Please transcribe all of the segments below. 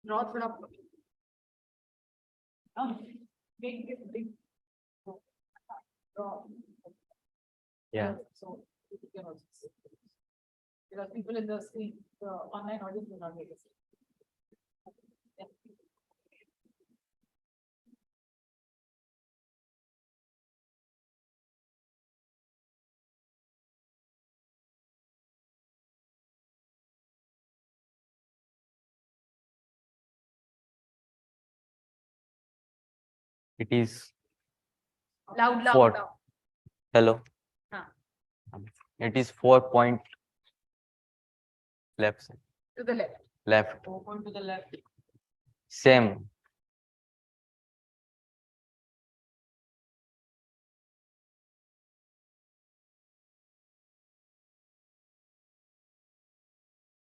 Draw थोड़ा big draw. Yeah. So you can also see. Because people in the screen, the online audience will not be able to see. Yeah. It is Loud, Four. loud. hello. Huh. It is 4 point left side. To the left. Left. 4 point to the left. Same.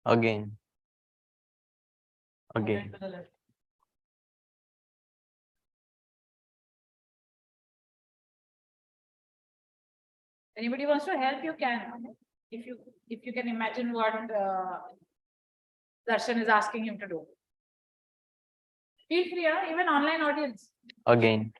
Again. Again. To the left. Anybody wants to help, you can. If you can imagine what Darshan is asking him to do. Feel free, even online audience. Again.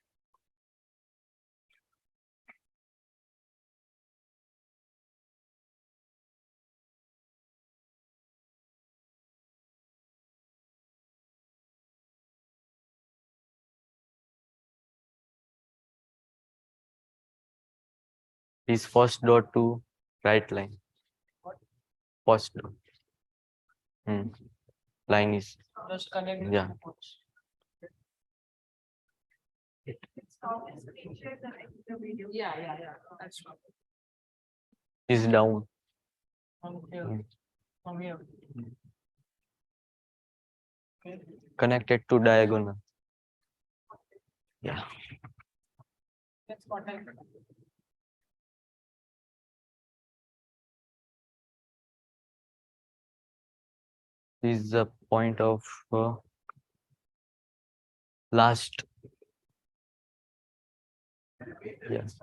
Is first dot to right line. First dot. Line is. Just connect. Yeah. Yeah. That's true. Is down. From here. From here. Okay. Connected to diagonal. Yeah. That's what I. This is the point of last. Yes.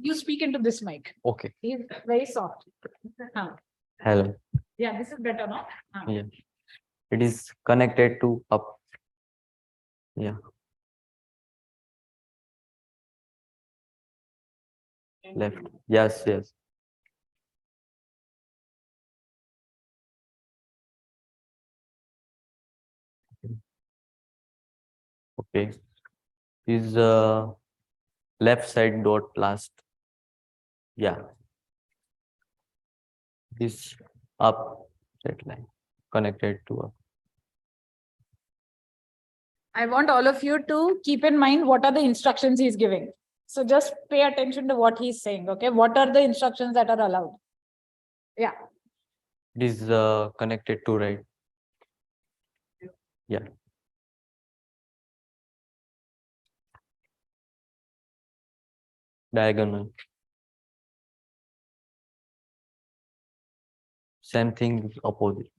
You speak into this mic. Okay. He's very soft. Hello. Yeah, this is better, no? Yeah. It is connected to up. Yeah. Left. Yes. Okay. Is left side dot last. Yeah. This up that line connected to up. I want all of you to keep in mind what are the instructions he's giving. So just pay attention to what he's saying. Okay. What are the instructions that are allowed? Yeah. It is connected to right. Yeah. Diagonal. Same thing opposite.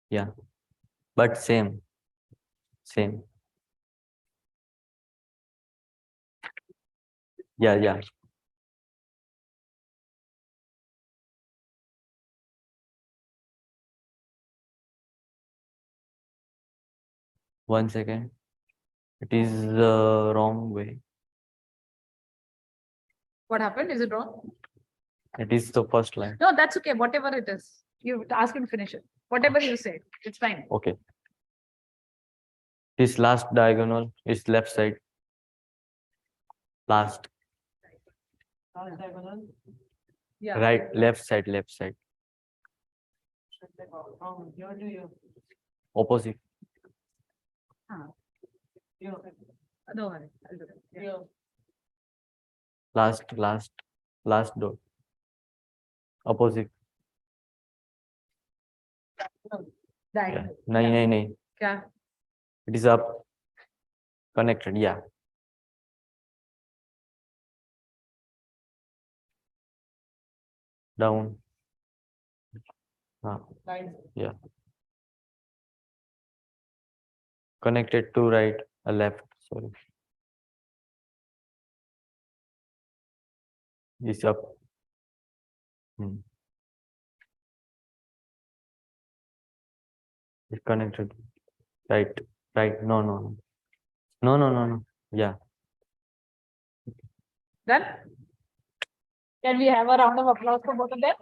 Yeah. But same. Yeah. One second. It is the wrong way. What happened? Is it wrong? It is the first line. No, that's okay. Whatever it is, you ask him to finish it. Whatever you say, it's fine. Okay. This last diagonal is left side. Last. Last diagonal. Yeah. Right, left side. From here to here. Opposite. Here. No worry. I'll do it. Here. Last dot. Opposite. Yeah. Nahin. Yeah. It is up. Connected. Yeah. Down. Yeah. Connected to right, left. Sorry. Is up. Disconnected. Right. Right. No, no, no. No, no, no, no. Yeah. Done? Can we have a round of applause for both of them?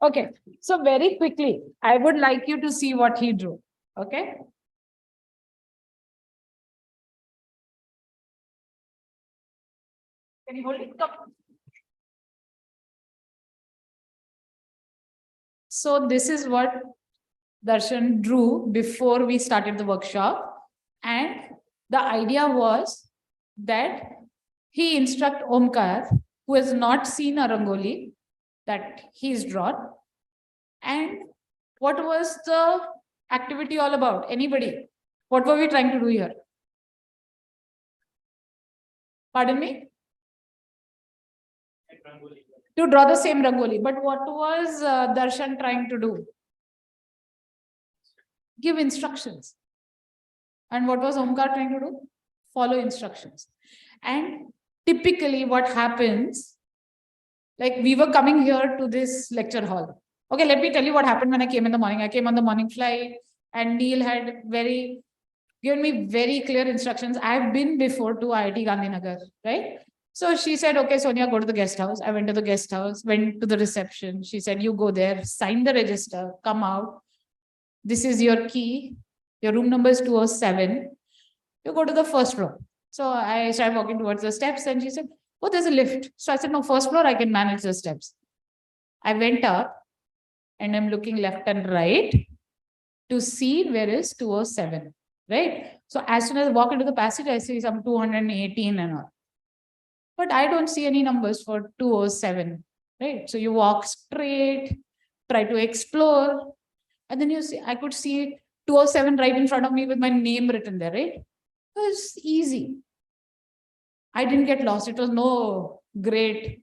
Okay, so very quickly, I would like you to see what he drew. Okay. Can you hold it? Come. So this is what Darshan drew before we started the workshop. And the idea was that he instruct Omkar, who has not seen a Rangoli that he's drawn. And what was the activity all about? Anybody? What were we trying to do here? Pardon me? To draw the same Rangoli. But what was Darshan trying to do? Give instructions. And what was Omkar trying to do? Follow instructions. And typically what happens, like we were coming here to this lecture hall. Okay, let me tell you what happened when I came in the morning. I came on the morning flight and Neil had given me very clear instructions. I've been before to IIT Gandhinagar, right? So she said, okay, Sonia, go to the guest house. I went to the guest house, went to the reception. She said, you go there, sign the register, come out. This is your key. Your room number is 207. You go to the first floor. So I started walking towards the steps and she said, oh, there's a lift. So I said, no, first floor, I can manage the steps. I went up and I'm looking left and right to see where is 207, right? So as soon as I walk into the passage, I see some 218 and all. But I don't see any numbers for 207, right? So you walk straight, try to explore, and then you see, I could see 207 right in front of me with my name written there, right? It was easy. I didn't get lost. It was no great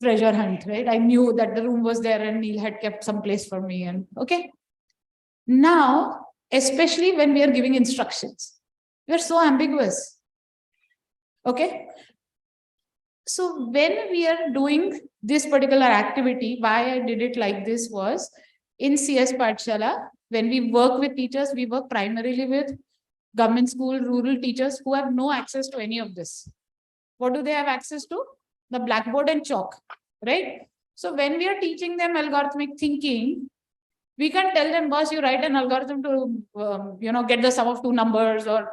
treasure hunt, right? I knew that the room was there and Neil had kept some place for me. And okay. Now, especially when we are giving instructions, we are so ambiguous. Okay. So when we are doing this particular activity, why I did it like this was in CSPathshala, when we work with teachers, we work primarily with government school, rural teachers who have no access to any of this. What do they have access to? The blackboard and chalk, right? So when we are teaching them algorithmic thinking, we can tell them, boss, you write an algorithm to, get the sum of two numbers or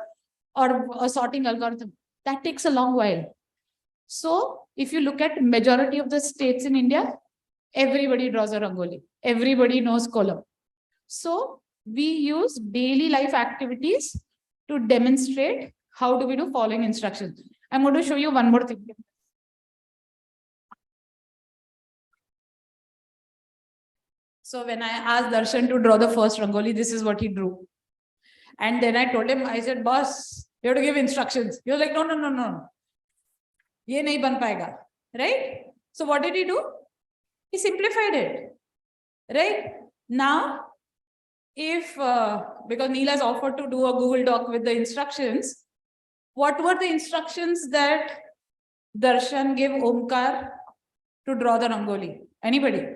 a sorting algorithm. That takes a long while. So if you look at majority of the states in India, everybody draws a Rangoli. Everybody knows column. So we use daily life activities to demonstrate how do we do following instructions. I'm going to show you one more thing. So when I asked Darshan to draw the first Rangoli, this is what he drew. And then I told him, I said, boss, you have to give instructions. He was like, no. Ye nahi ban paega. Right? So what did he do? He simplified it. Right? Now, if, because Neil has offered to do a Google Doc with the instructions, what were the instructions that Darshan gave Omkar to draw the Rangoli? Anybody?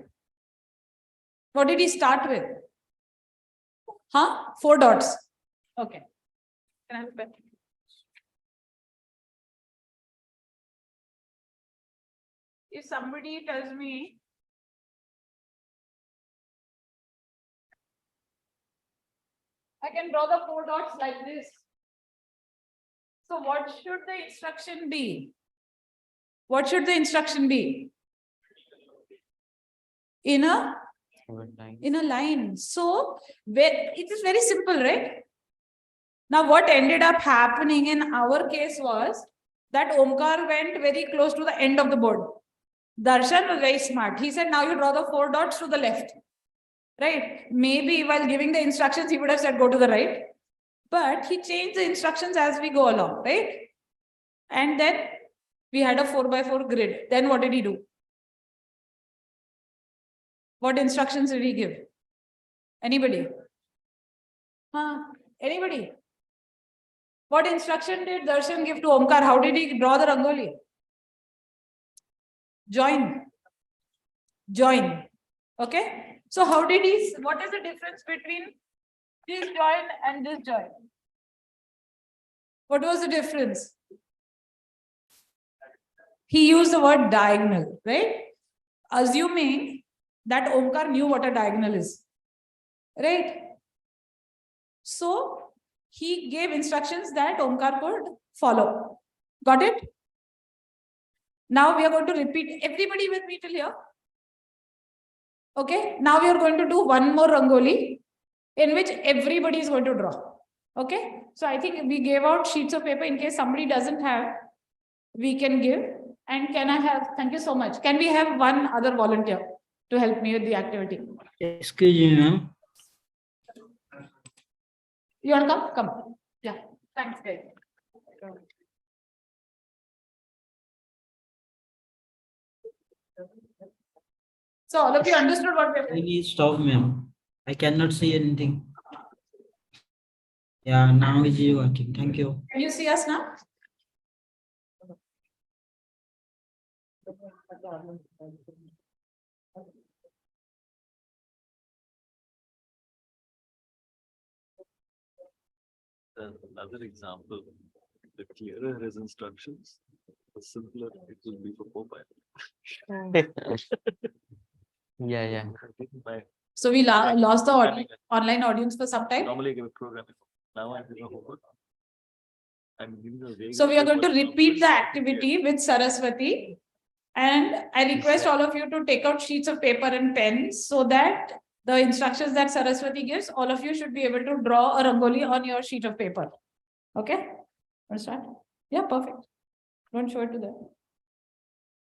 What did he start with? 4 dots. Okay. Can I have a pen? If somebody tells me I can draw the 4 dots like this. So what should the instruction be? What should the instruction be? In a line. So it is very simple, right? Now what ended up happening in our case was that Omkar went very close to the end of the board. Darshan was very smart. He said, now you draw the 4 dots to the left. Right? Maybe while giving the instructions, he would have said, go to the right. But he changed the instructions as we go along, right? And then we had a 4x4 grid. Then what did he do? What instructions did he give? Anybody? Anybody? What instruction did Darshan give to Omkar? How did he draw the Rangoli? Join. Okay. So how did he, what is the difference between this joint and this joint? What was the difference? He used the word diagonal, right? Assuming that Omkar knew what a diagonal is, right? So he gave instructions that Omkar could follow. Got it? Now we are going to repeat. Everybody with me till here? Okay. Now we are going to do one more rangoli in which everybody is going to draw. Okay. So I think we gave out sheets of paper in case somebody doesn't have, we can give. And can I have, thank you so much. Can we have one other volunteer to help me with the activity? Excuse me, ma'am. You want to come? Come. Yeah. Thanks, guys. So all of you understood what we are doing? Please stop, ma'am. I cannot see anything. Yeah, now it is working. Thank you. Can you see us now? Another example, the clearer his instructions, the simpler it will be for Popeye. Yeah. So we lost the online audience for some time. Normally I give a programming. Now I'm giving a homework. I'm giving a very So we are going to simple repeat the example. activity with Saraswati. And I request all of you to take out sheets of paper and pens so that the instructions that Saraswati gives, all of you should be able to draw a rangoli on your sheet of paper. Okay? Understand? Yeah, perfect. Don't show it to them.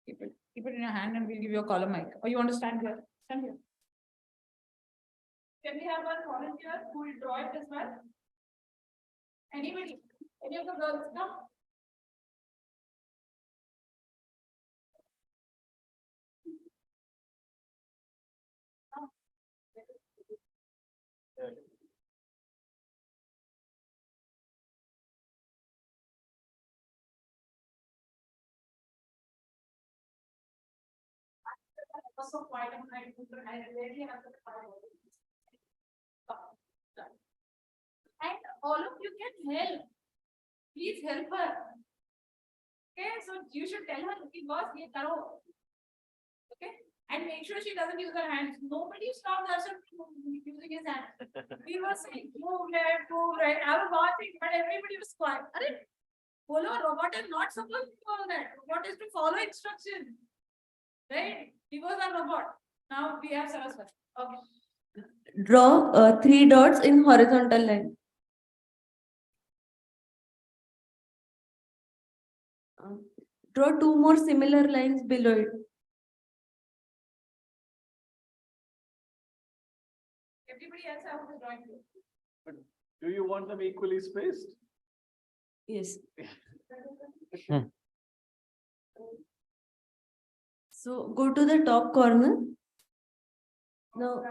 Keep it in your hand and we'll give you a column mic. Or you want to stand here? Stand here. Can we have one volunteer who will draw it as well? Anybody? Any of the girls? No? Also quite a I really have to and all of you can help. Please help her. Okay, so you should tell her, boss, ye karo. Okay, and make sure she doesn't use her hands. Nobody stopped us from using his hands. We were saying, move right. I was watching, but everybody was quiet. Bolo, robot is not supposed to follow that. Robot is to follow instructions. Right? He was a robot. Now we have Saraswati. Okay. Draw 3 dots in horizontal line. Draw 2 more similar lines below it. Everybody else have the drawing. Do you want them equally spaced? Yes. Hmm. So go to the top corner. Now,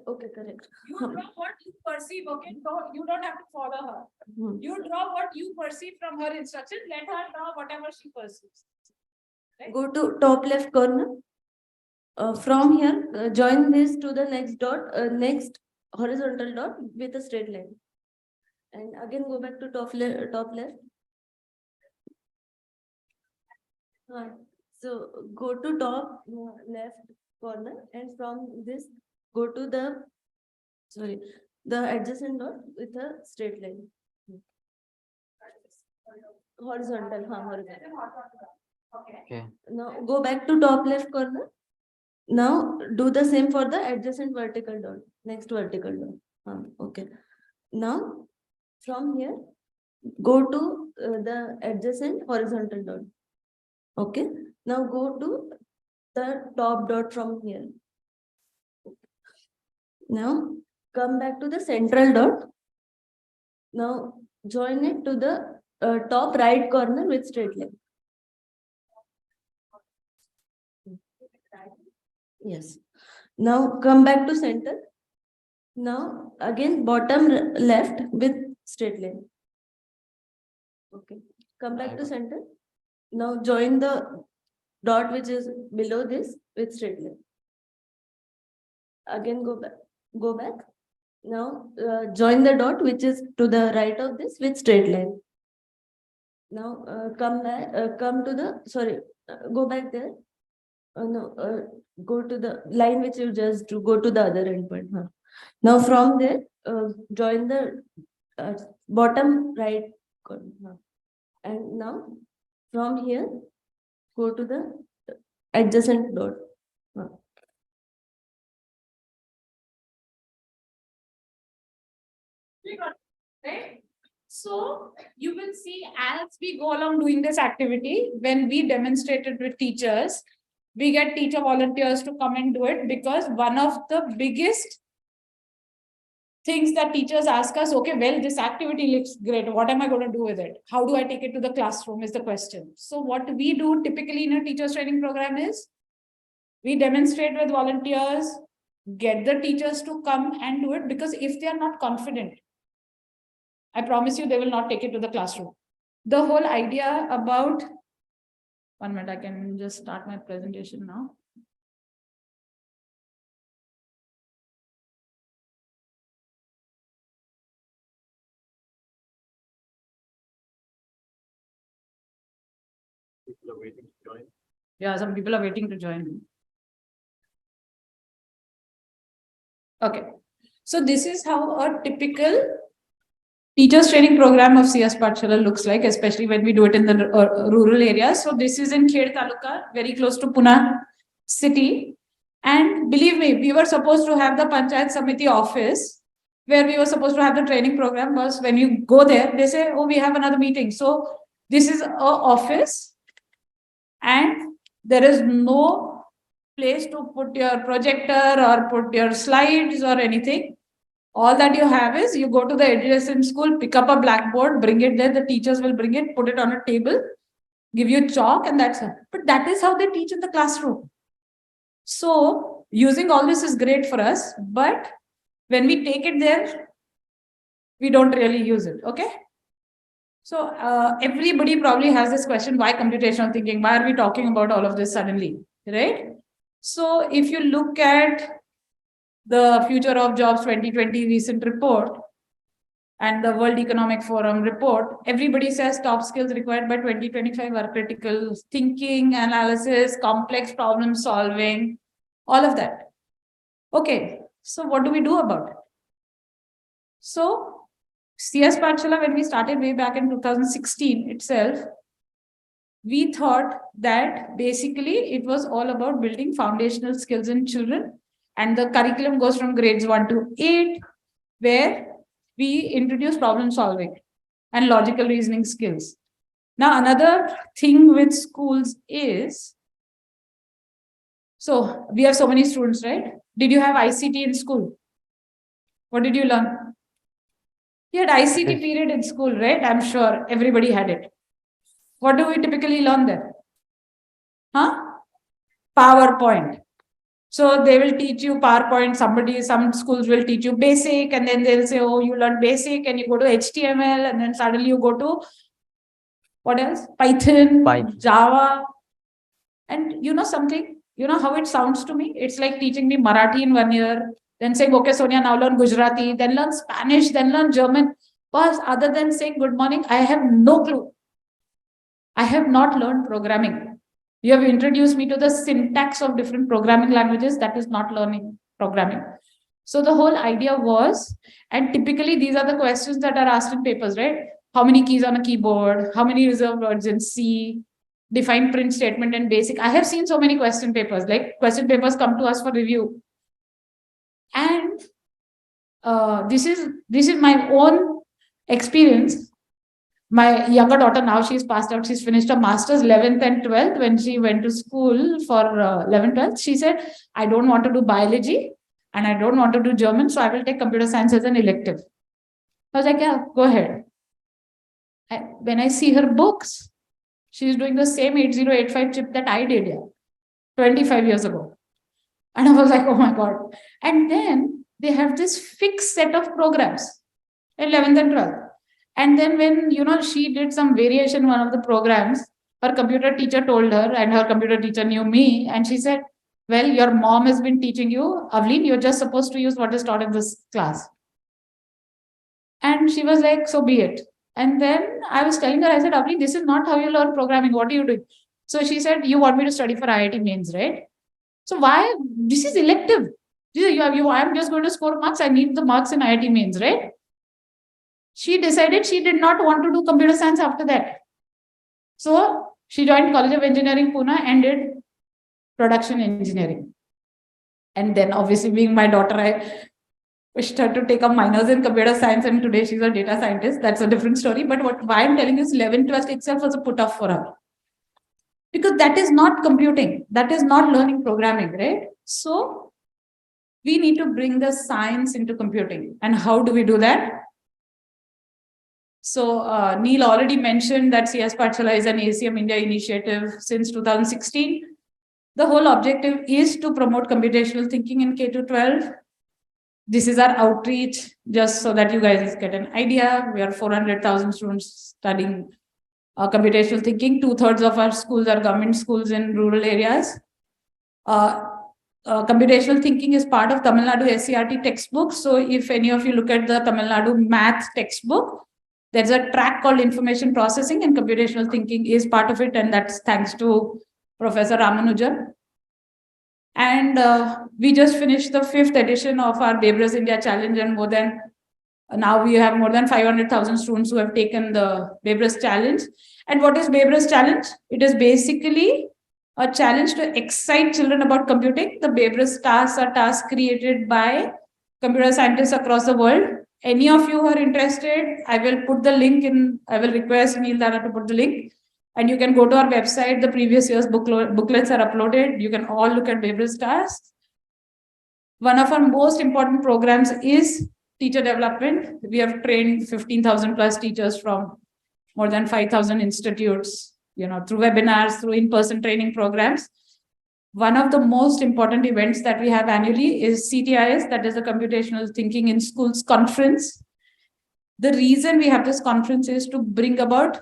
okay, correct. You draw what you perceive, okay? You don't have to follow her. You draw what you perceive from her instruction. Let her draw whatever she perceives. Right? Go to top left corner. From here, join this to the next dot, next horizontal dot with a straight line. And again, go back to top left. So go to top left corner, and from this go to the adjacent dot with a straight line. Horizontal. Okay. Now go back to top left corner. Now do the same for the adjacent vertical dot, next vertical dot. Okay. Now from here, go to the adjacent horizontal dot. Okay. Now go to the top dot from here. Now come back to the central dot. Now join it to the top right corner with straight line. Yes. Now come back to center. Now again bottom left with straight line. Okay. Come back to center. Now join the dot which is below this with straight line. Again, go back. Now, join the dot, which is to the right of this with straight line. Now, come back, come to the, sorry, go back there. No, go to the line which you just drew, go to the other endpoint. Huh? Now, from there, join the bottom right corner. Huh? And now, from here, go to the adjacent dot. Huh? Right? So you will see as we go along doing this activity, when we demonstrated with teachers, we get teacher volunteers to come and do it, because one of the biggest things that teachers ask us, okay, well, this activity looks great. What am I going to do with it? How do I take it to the classroom is the question. So what we do typically in a teachers training program is we demonstrate with volunteers, get the teachers to come and do it, because if they are not confident, I promise you, they will not take it to the classroom. The whole idea about, 1 minute, I can just start my presentation now. People are waiting to join. Yeah, some people are waiting to join. Okay, so this is how a typical teachers training program of CSPathshala looks like, especially when we do it in the rural areas. So this is in Khed Taluka, very close to Pune city. And believe me, we were supposed to have the Panchayat Samiti office where we were supposed to have the training program, but when you go there, they say, oh, we have another meeting. So this is a office and there is no place to put your projector or put your slides or anything. All that you have is you go to the adjacent school, pick up a blackboard, bring it there. The teachers will bring it, put it on a table, give you chalk, and that's it. But that is how they teach in the classroom. So using all this is great for us, but when we take it there, we don't really use it. Okay. So everybody probably has this question, why computational thinking? Why are we talking about all of this suddenly? Right? So if you look at the Future of Jobs 2020 recent report and the World Economic Forum report, everybody says top skills required by 2025 are critical thinking, analysis, complex problem solving, all of that. Okay, so what do we do about it? So CSPathshala, when we started way back in 2016 itself, we thought that basically it was all about building foundational skills in children. And the curriculum goes from grades 1 to 8, where we introduce problem solving and logical reasoning skills. Now, another thing with schools is, so we have so many students, right? Did you have ICT in school? What did you learn? You had ICT period in school, right? I'm sure everybody had it. What do we typically learn there? Huh? PowerPoint. So they will teach you PowerPoint, some schools will teach you basic, and then they'll say, oh, you learn basic and you go to HTML, and then suddenly you go to, what else? Python, Java. And you know something, you know how it sounds to me? It's like teaching me Marathi in 1 year, then saying, okay, Sonia, now learn Gujarati, then learn Spanish, then learn German. But other than saying good morning, I have no clue. I have not learned programming. You have introduced me to the syntax of different programming languages. That is not learning programming. So the whole idea was, and typically these are the questions that are asked in papers, right? How many keys on a keyboard? How many reserved words in C? Define print statement and basic. I have seen so many question papers, like question papers come to us for review. And this is my own experience. My younger daughter, now she's passed out, she's finished her master's 11th and 12th. When she went to school for 11th, 12th, she said, I don't want to do biology and I don't want to do German, so I will take computer science as an elective. I was like, yeah, go ahead. When I see her books, she's doing the same 8085 chip that I did 25 years ago. And I was like, oh my God. And then they have this fixed set of programs, 11th and 12th. And then when, she did some variation, one of the programs, her computer teacher told her, and her computer teacher knew me, and she said, Well, your mom has been teaching you, Avleen, you're just supposed to use what is taught in this class. And she was like, so be it. And then I was telling her, I said, Avleen, this is not how you learn programming. What are you doing? So she said, you want me to study for IIT mains, right? So why? This is elective. I'm just going to score marks. I need the marks in IIT mains, right? She decided she did not want to do computer science after that. So she joined College of Engineering, Pune, and did production engineering. And then obviously being my daughter, I wished her to take up minors in computer science, and today she's a data scientist. That's a different story. But why I'm telling you is 11th, 12th itself was a put off for her. Because that is not computing. That is not learning programming, right? So we need to bring the science into computing. And how do we do that? So Neil already mentioned that CSPathshala is an ACM-India initiative since 2016. The whole objective is to promote computational thinking in K-12. This is our outreach, just so that you guys get an idea. We are 400,000 students studying computational thinking. 2/3 of our schools are government schools in rural areas. Computational thinking is part of Tamil Nadu SCRT textbook. So if any of you look at the Tamil Nadu math textbook, there's a track called information processing, and computational thinking is part of it. And that's thanks to Professor Ramanujan. And we just finished the 5th edition of our Bebras India Challenge, and now we have more than 500,000 students who have taken the Bebras Challenge. And what is Bebras Challenge? It is basically a challenge to excite children about computing. The Bebras tasks are tasks created by computer scientists across the world. Any of you who are interested, I will put the link in. I will request Neil Dana to put the link. And you can go to our website. The previous year's booklets are uploaded. You can all look at Bebras tasks. One of our most important programs is teacher development. We have trained 15,000 plus teachers from more than 5,000 institutes, through webinars, through in-person training programs. One of the most important events that we have annually is CTIS, that is the Computational Thinking in Schools Conference. The reason we have this conference is to bring about,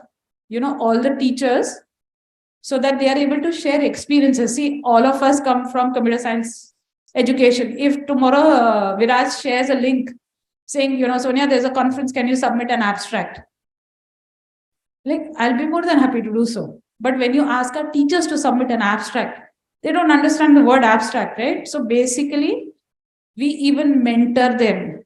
all the teachers so that they are able to share experiences. See, all of us come from computer science education. If tomorrow Viraj shares a link saying, Sonia, there's a conference, can you submit an abstract? I'll be more than happy to do so. But when you ask our teachers to submit an abstract, they don't understand the word abstract, right? So basically, we even mentor them,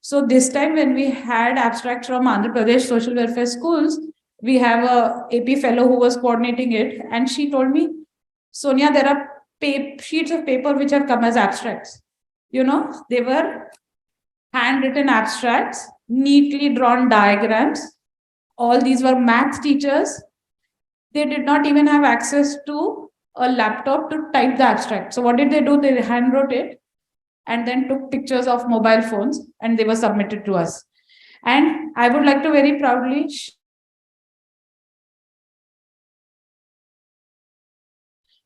So this time when we had abstracts from Andhra Pradesh social welfare schools, we have a AP fellow who was coordinating it. And she told me, Sonia, there are sheets of paper which have come as abstracts. They were handwritten abstracts, neatly drawn diagrams. All these were math teachers. They did not even have access to a laptop to type the abstract. So what did they do? They handwrote it and then took pictures of mobile phones, and they were submitted to us. And I would like to very proudly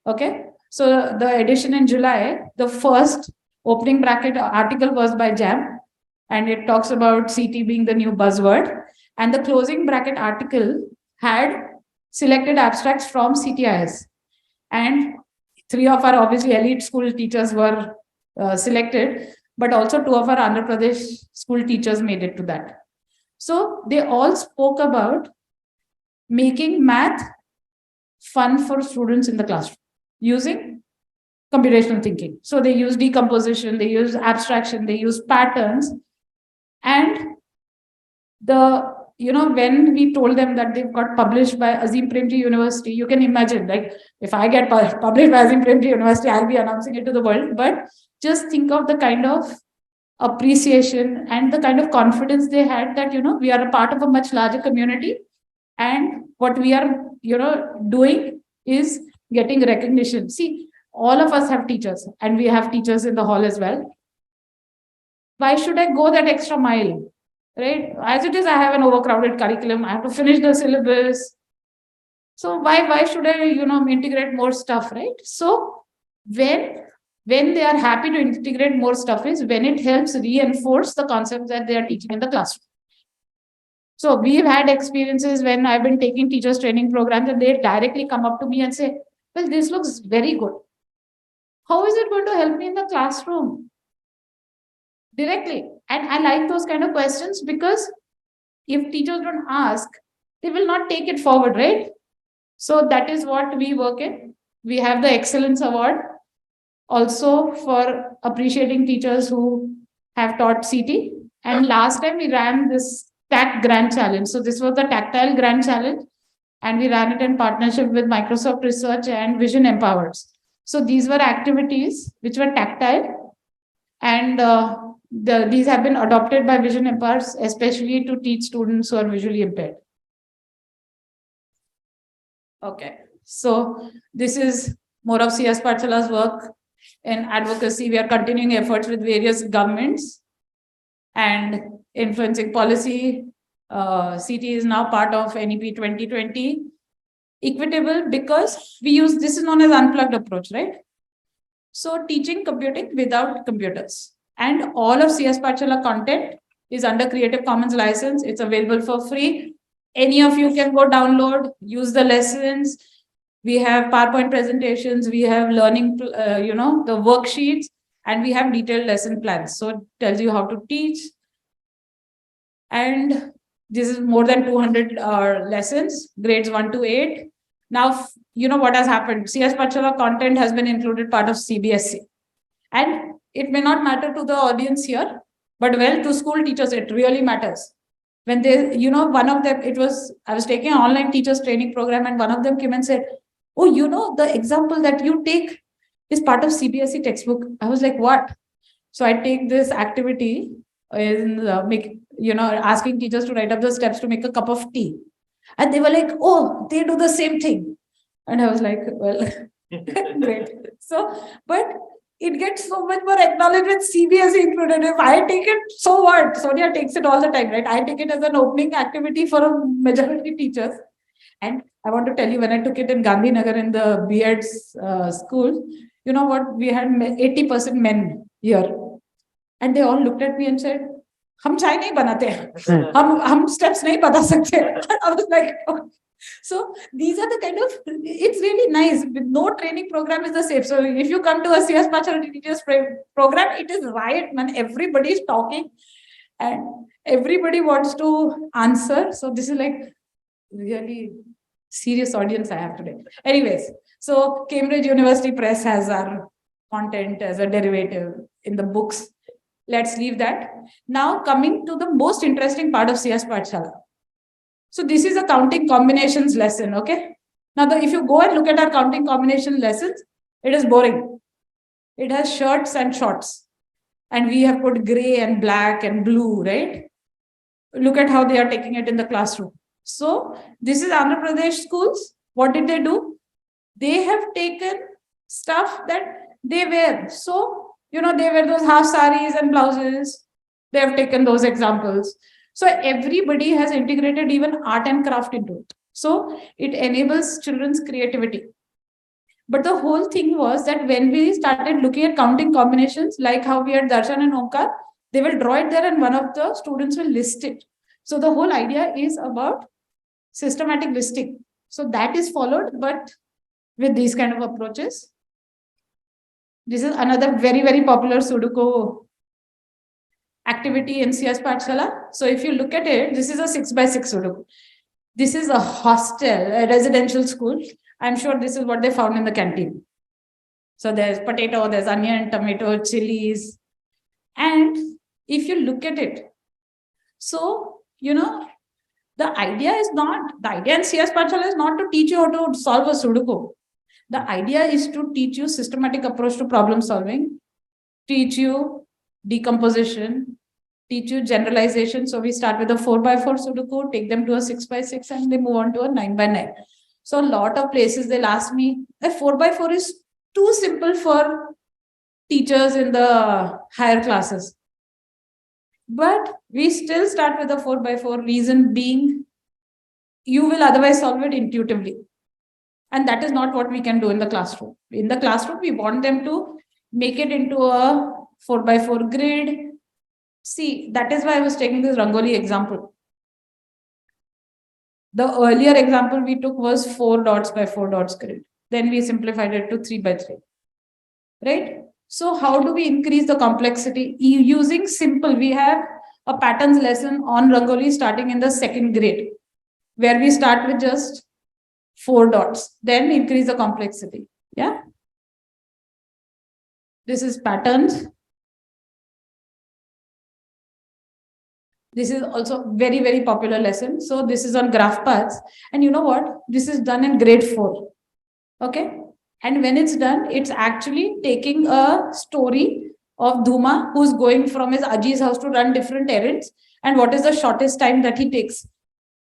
okay. So the edition in July, the first opening bracket article was by Jam, and it talks about CT being the new buzzword. And the closing bracket article had selected abstracts from CTIS. And 3 of our obviously elite school teachers were selected, but also 2 of our Andhra Pradesh school teachers made it to that. So they all spoke about making math fun for students in the classroom using computational thinking. So they use decomposition, they use abstraction, they use patterns. And when we told them that they've got published by Azim Premji University, you can imagine, if I get published by Azim Premji University, I'll be announcing it to the world. But just think of the kind of appreciation and the kind of confidence they had that, we are a part of a much larger community. And what we are, doing is getting recognition. See, all of us have teachers, and we have teachers in the hall as well. Why should I go that extra mile? Right? As it is, I have an overcrowded curriculum. I have to finish the syllabus. So why should I, integrate more stuff, right? So when they are happy to integrate more stuff is when it helps reinforce the concepts that they are teaching in the classroom. So we've had experiences when I've been taking teachers training programs, and they directly come up to me and say, well, this looks very good. How is it going to help me in the classroom? Directly. And I like those kind of questions because if teachers don't ask, they will not take it forward, right? So that is what we work in. We have the Excellence Award also for appreciating teachers who have taught CT. And last time we ran this TAC Grand Challenge. So this was the Tactile Grand Challenge, and we ran it in partnership with Microsoft Research and Vision Empowers. So these were activities which were tactile, and these have been adopted by Vision Empowers, especially to teach students who are visually impaired. Okay, so this is more of CSPathshala's work in advocacy. We are continuing efforts with various governments and influencing policy. CT is now part of NEP 2020. Equitable because we use, this is known as unplugged approach, right? So teaching computing without computers. And all of CSPathshala content is under Creative Commons license. It's available for free. Any of you can go download, use the lessons. We have PowerPoint presentations, we have learning, the worksheets, and we have detailed lesson plans. So it tells you how to teach. And this is more than 200 lessons, grades 1 to 8. Now, you know what has happened. CSPathshala content has been included part of CBSE. And it may not matter to the audience here, but well, to school teachers, it really matters. When they, one of them, I was taking an online teachers training program, and one of them came and said, oh, the example that you take is part of CBSE textbook. I was like, what? So I take this activity in asking teachers to write up the steps to make a cup of tea. And they were like, oh, they do the same thing. And I was like, well, great. So, but it gets so much more acknowledged with CBSE included. If I take it, so what? Sonia takes it all the time, right? I take it as an opening activity for a majority teachers. And I want to tell you, when I took it in Gandhinagar in the B.Ed's school, you know what? We had 80% men here. And they all looked at me and said, हम चाय नहीं बनाते हैं, हम steps नहीं बता सकते. I was like, oh. So these are the kind of, it's really nice. No training program is the same. So if you come to a CSPathshala teachers program, it is riot, man. Everybody is talking and everybody wants to answer. So this is like really serious audience I have today. Anyways, so Cambridge University Press has our content as a derivative in the books. Let's leave that. Now coming to the most interesting part of CSPathshala. So this is a counting combinations lesson, okay? Now, if you go and look at our counting combination lessons, it is boring. It has shirts and shorts. And we have put gray and black and blue, right? Look at how they are taking it in the classroom. So this is Andhra Pradesh schools. What did they do? They have taken stuff that they wear. So, they wear those half saris and blouses. They have taken those examples. So everybody has integrated even art and craft into it. So it enables children's creativity. But the whole thing was that when we started looking at counting combinations, like how we had Darshan and Omkar, they will draw it there and one of the students will list it. So the whole idea is about systematic listing. So that is followed, but with these kind of approaches. This is another very, very popular Sudoku activity in CSPathshala. So if you look at it, this is a 6x6 Sudoku. This is a hostel, a residential school. I'm sure this is what they found in the canteen. So there's potato, there's onion, tomato, chilies. And if you look at it, so, the idea in CSPathshala is not to teach you how to solve a Sudoku. The idea is to teach you systematic approach to problem solving, teach you decomposition, teach you generalization. So we start with a 4x4 Sudoku, take them to a 6x6, and they move on to a 9x9. So a lot of places they'll ask me, a 4x4 is too simple for teachers in the higher classes. But we still start with a 4x4, reason being, you will otherwise solve it intuitively. And that is not what we can do in the classroom. In the classroom, we want them to make it into a 4x4 grid. See, that is why I was taking this Rangoli example. The earlier example we took was 4 dots by 4 dots grid. Then we simplified it to 3x3. right? So how do we increase the complexity? Using simple, we have a patterns lesson on Rangoli starting in the 2nd grade, where we start with just 4 dots, then increase the complexity. Yeah. This is patterns. This is also very, very popular lesson. So this is on graph paths. And you know what? This is done in grade 4. Okay. And when it's done, it's actually taking a story of Dhuma, who's going from his Aji's house to run different errands, and what is the shortest time that he takes.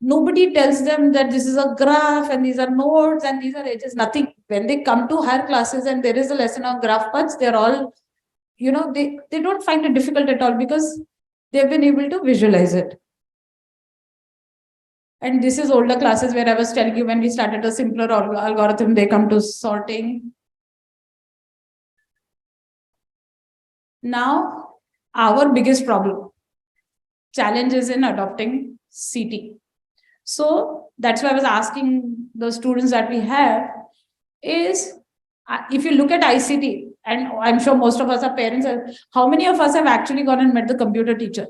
Nobody tells them that this is a graph and these are nodes and these are edges, nothing. When they come to higher classes and there is a lesson on graph paths, they're all, they don't find it difficult at all because they've been able to visualize it. And this is older classes where I was telling you when we started a simpler algorithm, they come to sorting. Now, our biggest challenge is in adopting CT. So that's why I was asking the students that we have is, if you look at ICT, and I'm sure most of us are parents, how many of us have actually gone and met the computer teacher?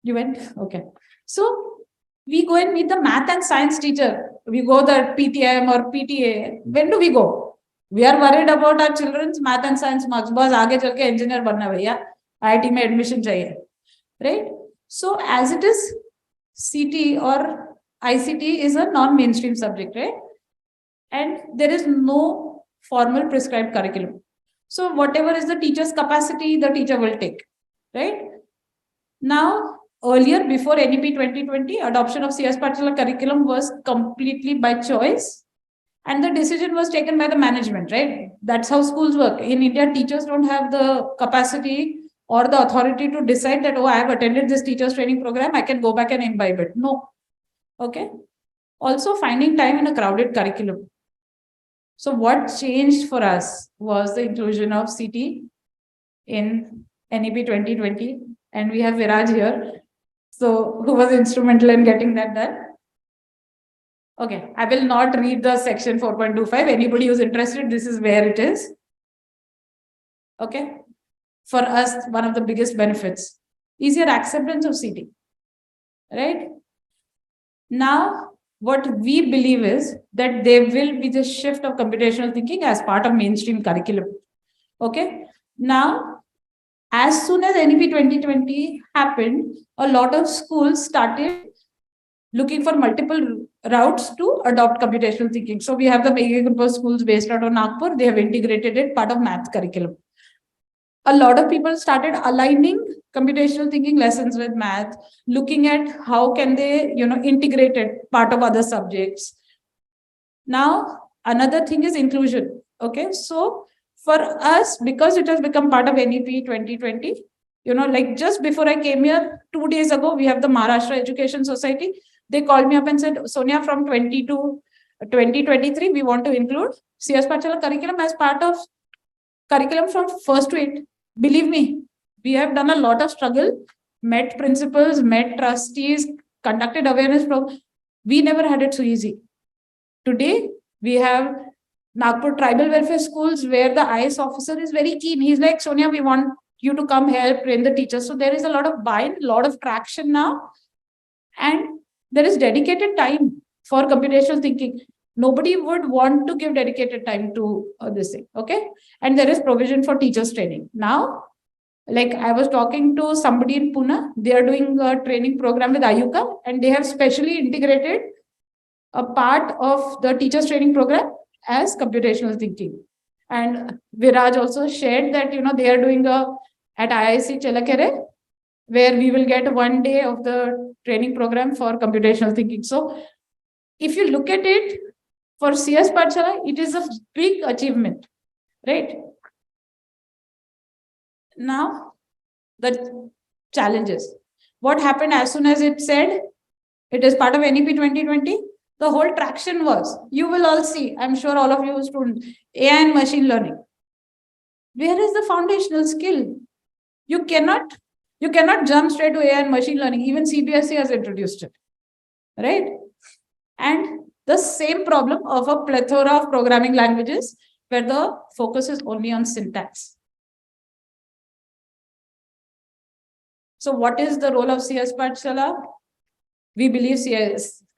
You went? Okay. So we go and meet the math and science teacher. We go the PTM or PTA. When do we go? We are worried about our children's math and science marks. Bas aage chal ke engineer banna bhaiya. IIT mein admission chahiye. Right? So as it is, CT or ICT is a non-mainstream subject, right? And there is no formal prescribed curriculum. So whatever is the teacher's capacity, the teacher will take, right? Now, earlier, before NEP 2020, adoption of CSPathshala curriculum was completely by choice. And the decision was taken by the management, right? That's how schools work. In India, teachers don't have the capacity or the authority to decide that, oh, I have attended this teacher's training program, I can go back and imbibe it. No. Okay. Also, finding time in a crowded curriculum. So what changed for us was the inclusion of CT in NEP 2020. And we have Viraj here, so who was instrumental in getting that done. Okay, I will not read the section 4.25. Anybody who's interested, this is where it is. Okay. For us, one of the biggest benefits, easier acceptance of CT. Right? Now, what we believe is that there will be the shift of computational thinking as part of mainstream curriculum. Okay. Now, as soon as NEP 2020 happened, a lot of schools started looking for multiple routes to adopt computational thinking. So we have the mega group of schools based out of Nagpur. They have integrated it part of math curriculum. A lot of people started aligning computational thinking lessons with math, looking at how can they, integrate it part of other subjects. Now, another thing is inclusion. Okay, so for us, because it has become part of NEP 2020, like just before I came here 2 days ago, we have the Maharashtra Education Society. They called me up and said, Sonia, from 2023, we want to include CSPathshala curriculum as part of curriculum from 1st to 8th. Believe me, we have done a lot of struggle, met principals, met trustees, conducted awareness programs. We never had it so easy. Today, we have Nagpur tribal welfare schools where the IAS officer is very keen. He's like, Sonia, we want you to come help train the teachers. So there is a lot of buy-in, a lot of traction now. And there is dedicated time for computational thinking. Nobody would want to give dedicated time to this thing. Okay. And there is provision for teachers training. Now, like I was talking to somebody in Pune, they are doing a training program with Ayuka, and they have specially integrated a part of the teachers training program as computational thinking. And Viraj also shared that, they are doing at IIC Chelakere, where we will get 1 day of the training program for computational thinking. So if you look at it, for CSPathshala, it is a big achievement, right? Now, the challenges. What happened as soon as it said it is part of NEP 2020? The whole traction was, you will all see, I'm sure all of you students, AI and machine learning. Where is the foundational skill? You cannot jump straight to AI and machine learning. Even CBSE has introduced it, right? And the same problem of a plethora of programming languages where the focus is only on syntax. So what is the role of CSPathshala? We believe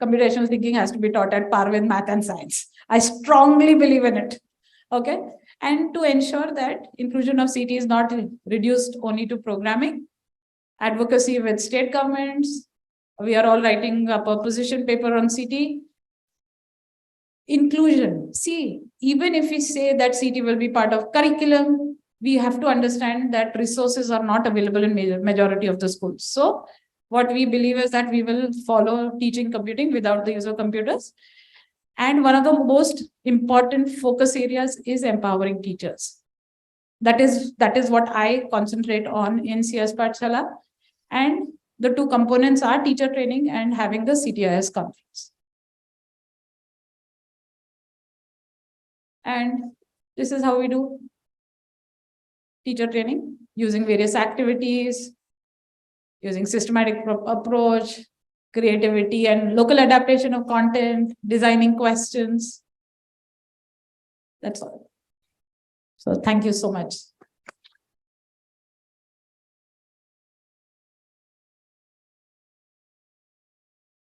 computational thinking has to be taught at par with math and science. I strongly believe in it. Okay. And to ensure that inclusion of CT is not reduced only to programming, advocacy with state governments. We are all writing a position paper on CT. Inclusion. See, even if we say that CT will be part of curriculum, we have to understand that resources are not available in majority of the schools. So what we believe is that we will follow teaching computing without the use of computers. And one of the most important focus areas is empowering teachers. That is what I concentrate on in CSPathshala. And the two components are teacher training and having the CTIS conference. And this is how we do teacher training, using various activities, using systematic approach, creativity and local adaptation of content, designing questions. That's all. So thank you so much.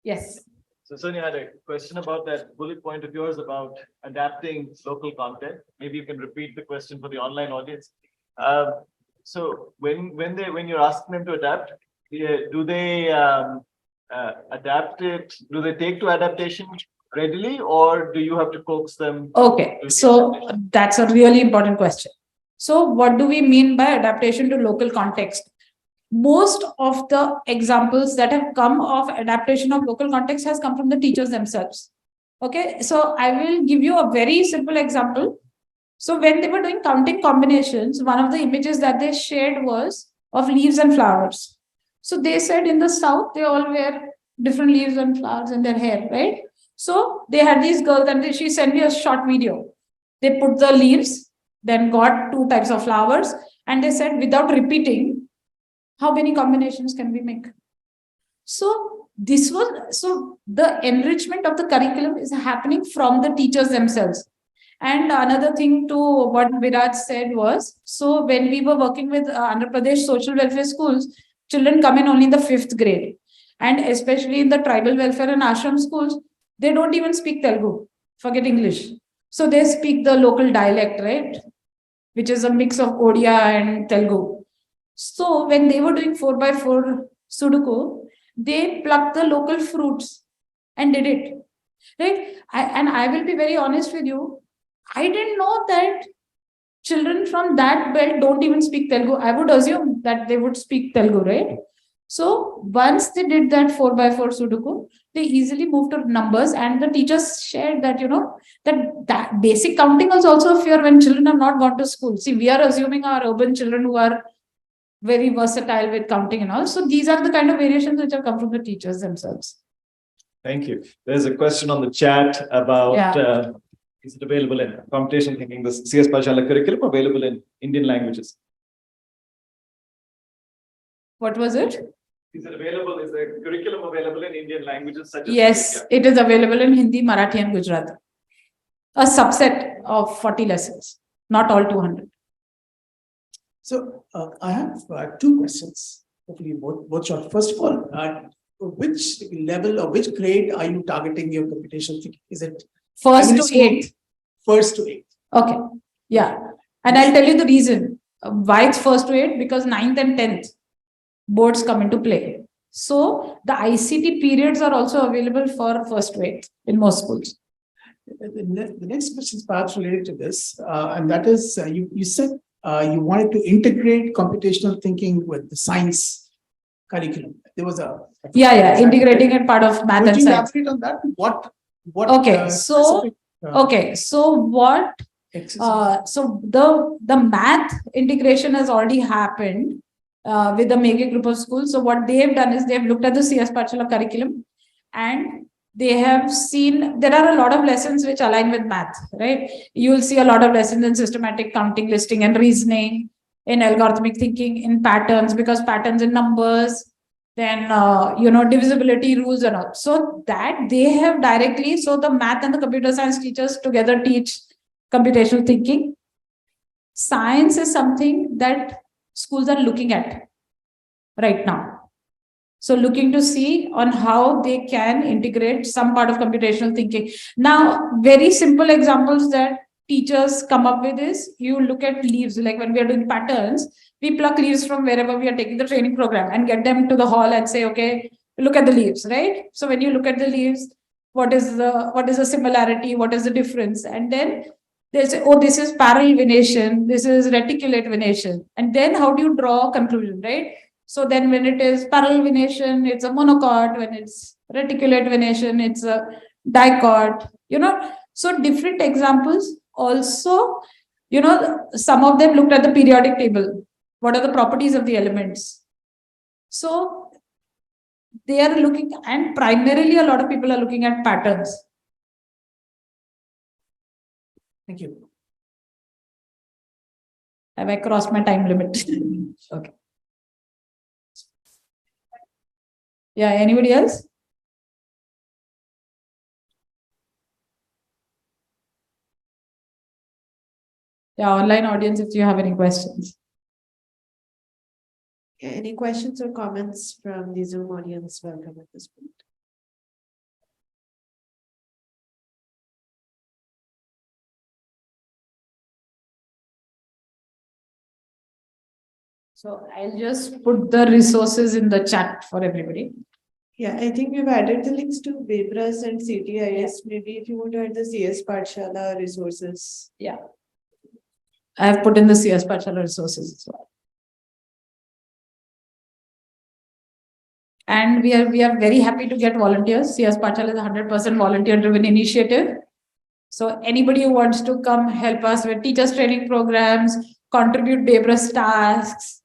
Yes. So Sonia had a question about that bullet point of yours about adapting local content. Maybe you can repeat the question for the online audience. So when you're asking them to adapt, do they adapt it? Do they take to adaptation readily, or do you have to coax them? Okay, so that's a really important question. So what do we mean by adaptation to local context? Most of the examples that have come of adaptation of local context has come from the teachers themselves. Okay, so I will give you a very simple example. So when they were doing counting combinations, one of the images that they shared was of leaves and flowers. So they said in the south, they all wear different leaves and flowers in their hair, right? So they had these girls and she sent me a short video. They put the leaves, then got two types of flowers, and they said without repeating, how many combinations can we make? So the enrichment of the curriculum is happening from the teachers themselves. And another thing to what Viraj said was, so when we were working with Andhra Pradesh social welfare schools, children come in only in the 5th grade. And especially in the tribal welfare and ashram schools, they don't even speak Telugu, forget English. So they speak the local dialect, right? Which is a mix of Odia and Telugu. So when they were doing 4x4 Sudoku, they plucked the local fruits and did it, right? I will be very honest with you. I didn't know that children from that belt don't even speak Telugu. I would assume that they would speak Telugu, right? So once they did that 4x4 Sudoku, they easily moved to numbers, and the teachers shared that, that basic counting was also a fear when children have not gone to school. See, we are assuming our urban children who are very versatile with counting and all. So these are the kind of variations which have come from the teachers themselves. Thank you. There's a question on the chat about is it available in computational thinking, the CSPathshala curriculum available in Indian languages? What was it? Is it available? Is the curriculum available in Indian languages such as Yes, it is available in Hindi, Marathi, and Gujarati. A subset of 40 lessons, not all 200. So I have two questions. Hopefully both short. First of all, which level or which grade are you targeting your computational thinking? Is it First to 8th? First to 8th. Okay. Yeah. And I'll tell you the reason why it's first to 8th, because 9th and 10th boards come into play. So the ICT periods are also available for first to 8th in most schools. The next question is perhaps related to this, and that is you said you wanted to integrate computational thinking with the science curriculum. There was a integrating it part of math Would and you science. elaborate on that? What? Okay, so what? So the math integration has already happened with the Meghe group of schools. So what they have done is they have looked at the CSPathshala curriculum, and they have seen there are a lot of lessons which align with math, right? You will see a lot of lessons in systematic counting, listing, and reasoning, in algorithmic thinking, in patterns, because patterns in numbers, then divisibility rules and all. So that they have directly, so the math and the computer science teachers together teach computational thinking. Science is something that schools are looking at right now. So looking to see on how they can integrate some part of computational thinking. Now, very simple examples that teachers come up with is you look at leaves, like when we are doing patterns, we pluck leaves from wherever we are taking the training program and get them to the hall and say, okay, look at the leaves, right? So when you look at the leaves, what is the similarity, what is the difference? And then they say, oh, this is parallel venation, this is reticulate venation. And then how do you draw a conclusion, right? So then when it is parallel venation, it's a monocot. When it's reticulate venation, it's a dicot, So different examples. Also, some of them looked at the periodic table. What are the properties of the elements? So they are looking, and primarily a lot of people are looking at patterns. Thank you. Have I crossed my time limit? Okay. Yeah, anybody else? Yeah, online audience, if you have any questions. Any questions or comments from the Zoom audience? Welcome at this point. So I'll just put the resources in the chat for everybody. Yeah, I think we've added the links to Bebras and CTIS. Maybe if you want to add the CSPathshala resources. Yeah. I have put in the CSPathshala resources as well. And we are very happy to get volunteers. CSPathshala is a 100% volunteer-driven initiative. So anybody who wants to come help us with teachers training programs, contribute Bebras tasks,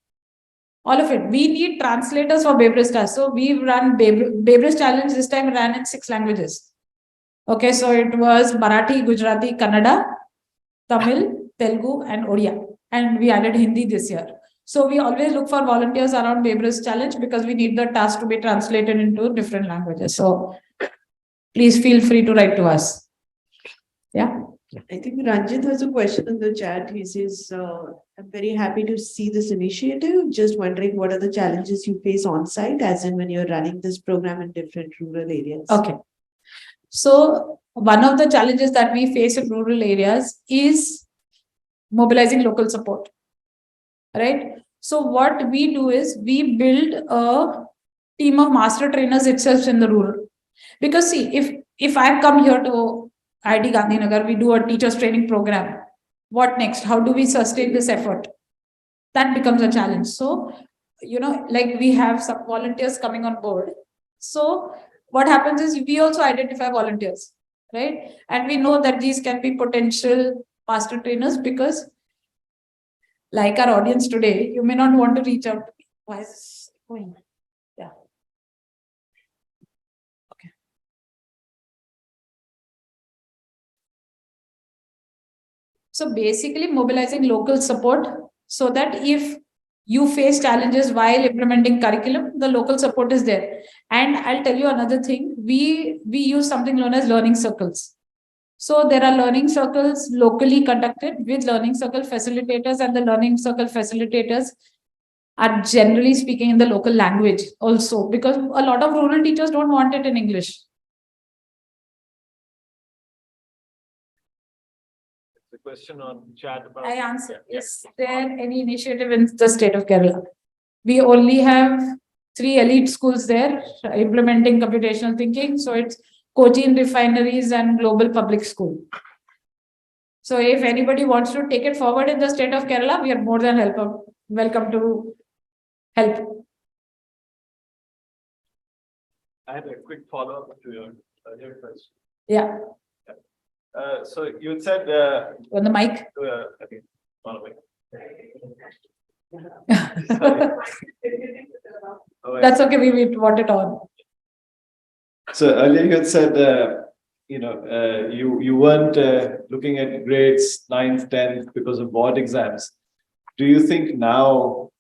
all of it. We need translators for Bebras tasks. So we've run Bebras challenge this time ran in 6 languages. Okay, so it was Marathi, Gujarati, Kannada, Tamil, Telugu, and Odia. And we added Hindi this year. So we always look for volunteers around Bebras challenge because we need the task to be translated into different languages. So please feel free to write to us. Yeah. I think Ranjit has a question in the chat. He says, I'm very happy to see this initiative. Just wondering what are the challenges you face on site, as in when you're running this program in different rural areas? Okay. So one of the challenges that we face in rural areas is mobilizing local support, right? So what we do is we build a team of master trainers itself in the rural. Because see, if I've come here to IIT Gandhinagar, we do a teachers training program. What next? How do we sustain this effort? That becomes a challenge. So, like we have some volunteers coming on board. So what happens is we also identify volunteers, right? And we know that these can be potential master trainers because like our audience today, you may not want to reach out to me. Why is this going? Yeah. Okay. So basically mobilizing local support so that if you face challenges while implementing curriculum, the local support is there. And I'll tell you another thing, we use something known as learning circles. So there are learning circles locally conducted with learning circle facilitators, and the learning circle facilitators are generally speaking in the local language also, because a lot of rural teachers don't want it in English. The question on chat about. I answer. Is there any initiative in the state of Kerala? We only have 3 elite schools there implementing computational thinking. So it's Cochin Refineries and Global Public School. So if anybody wants to take it forward in the state of Kerala, we are more than welcome to help. I had a quick follow-up to your earlier question. Yeah. So you had said. On the mic. Okay. On the mic. That's okay. We want it on. So earlier you had said, you weren't looking at grades 9th, 10th because of board exams. Do you think now,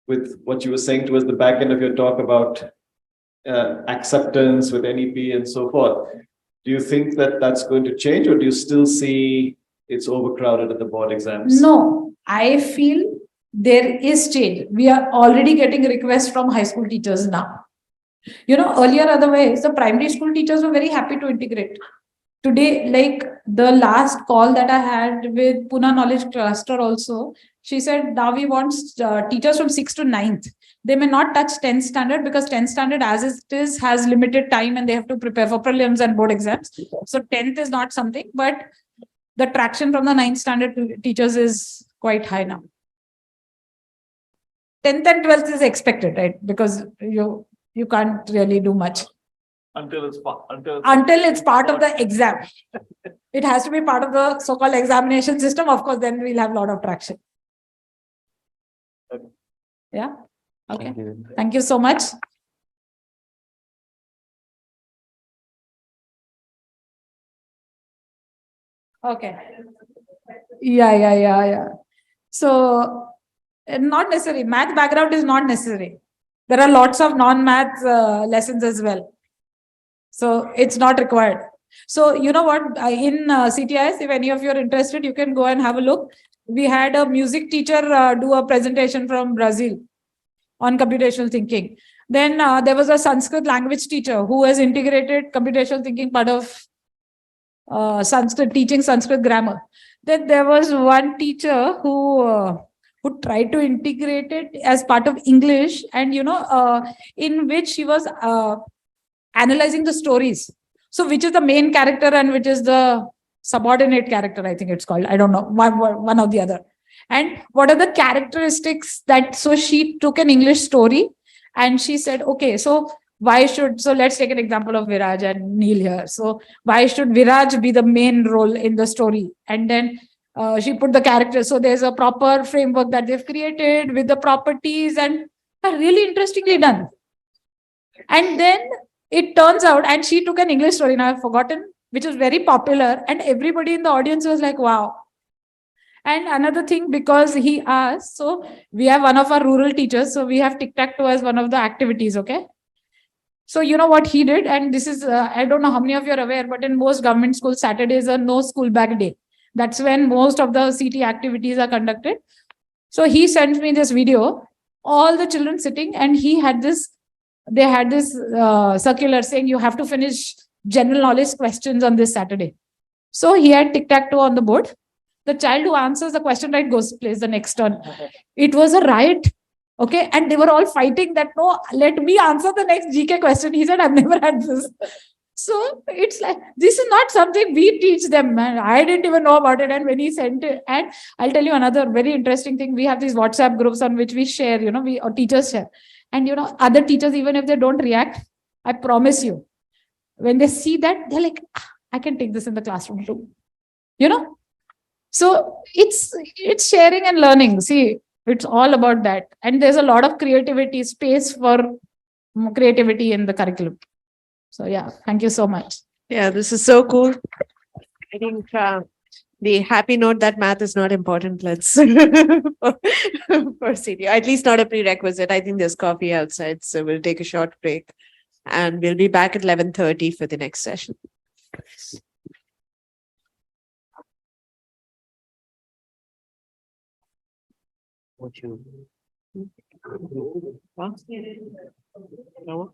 with what you were saying towards the back end of your talk about acceptance with NEP and so forth, do you think that that's going to change, or do you still see it's overcrowded at the board exams? No, I feel there is change. We are already getting requests from high school teachers now. Earlier otherwise, the primary school teachers were very happy to integrate. Today, like the last call that I had with Pune Knowledge Cluster also, she said, now we want teachers from 6th to 9th. They may not touch 10th standard because 10th standard as it is has limited time and they have to prepare for prelims and board exams. So 10th is not something, but the traction from the 9th standard teachers is quite high now. 10th and 12th is expected, right? Because you can't really do much. Until it's part of the exam. It has to be part of the so-called examination system. Of course, then we'll have a lot of traction. Yeah. Okay. Thank you. Thank you so much. Okay. Yeah. So, not necessary. Math background is not necessary. There are lots of non-math lessons as well. So it's not required. So you know what, in CTIS, if any of you are interested, you can go and have a look. We had a music teacher do a presentation from Brazil on computational thinking. Then there was a Sanskrit language teacher who has integrated computational thinking part of Sanskrit, teaching Sanskrit grammar. Then there was one teacher who tried to integrate it as part of English, and in which she was analyzing the stories. So which is the main character and which is the subordinate character, I think it's called. I don't know, one or the other. And what are the characteristics that, so she took an English story and she said, okay, so let's take an example of Viraj and Neil here. So why should Viraj be the main role in the story? And then she put the characters. So there's a proper framework that they've created with the properties and really interestingly done. And then it turns out, and she took an English story, now I've forgotten, which was very popular, and everybody in the audience was like, wow. And another thing, because he asked, so we have one of our rural teachers, so we have tic-tac-toe as one of the activities, okay? So you know what he did, and this is, I don't know how many of you are aware, but in most government schools, Saturday is a no school bag day. That's when most of the CT activities are conducted. So he sent me this video, all the children sitting, and they had this circular saying you have to finish general knowledge questions on this Saturday. So he had tic-tac-toe on the board. The child who answers the question right plays the next turn. It was a riot. Okay. And they were all fighting that, no, let me answer the next GK question. He said, I've never had this. So it's like, this is not something we teach them, man. I didn't even know about it. And when he sent it, and I'll tell you another very interesting thing. We have these WhatsApp groups on which we share, or teachers share. And, other teachers, even if they don't react, I promise you, when they see that, they're like, I can take this in the classroom too. So it's sharing and learning. See, it's all about that. And there's a lot of creativity, space for creativity in the curriculum. So yeah, thank you so much. Yeah, this is so cool. I think the happy note that math is not important. Let's proceed. At least not a prerequisite. I think there's coffee outside, so we'll take a short break, and we'll be back at 11:30 for the next session. What you? Huh? No?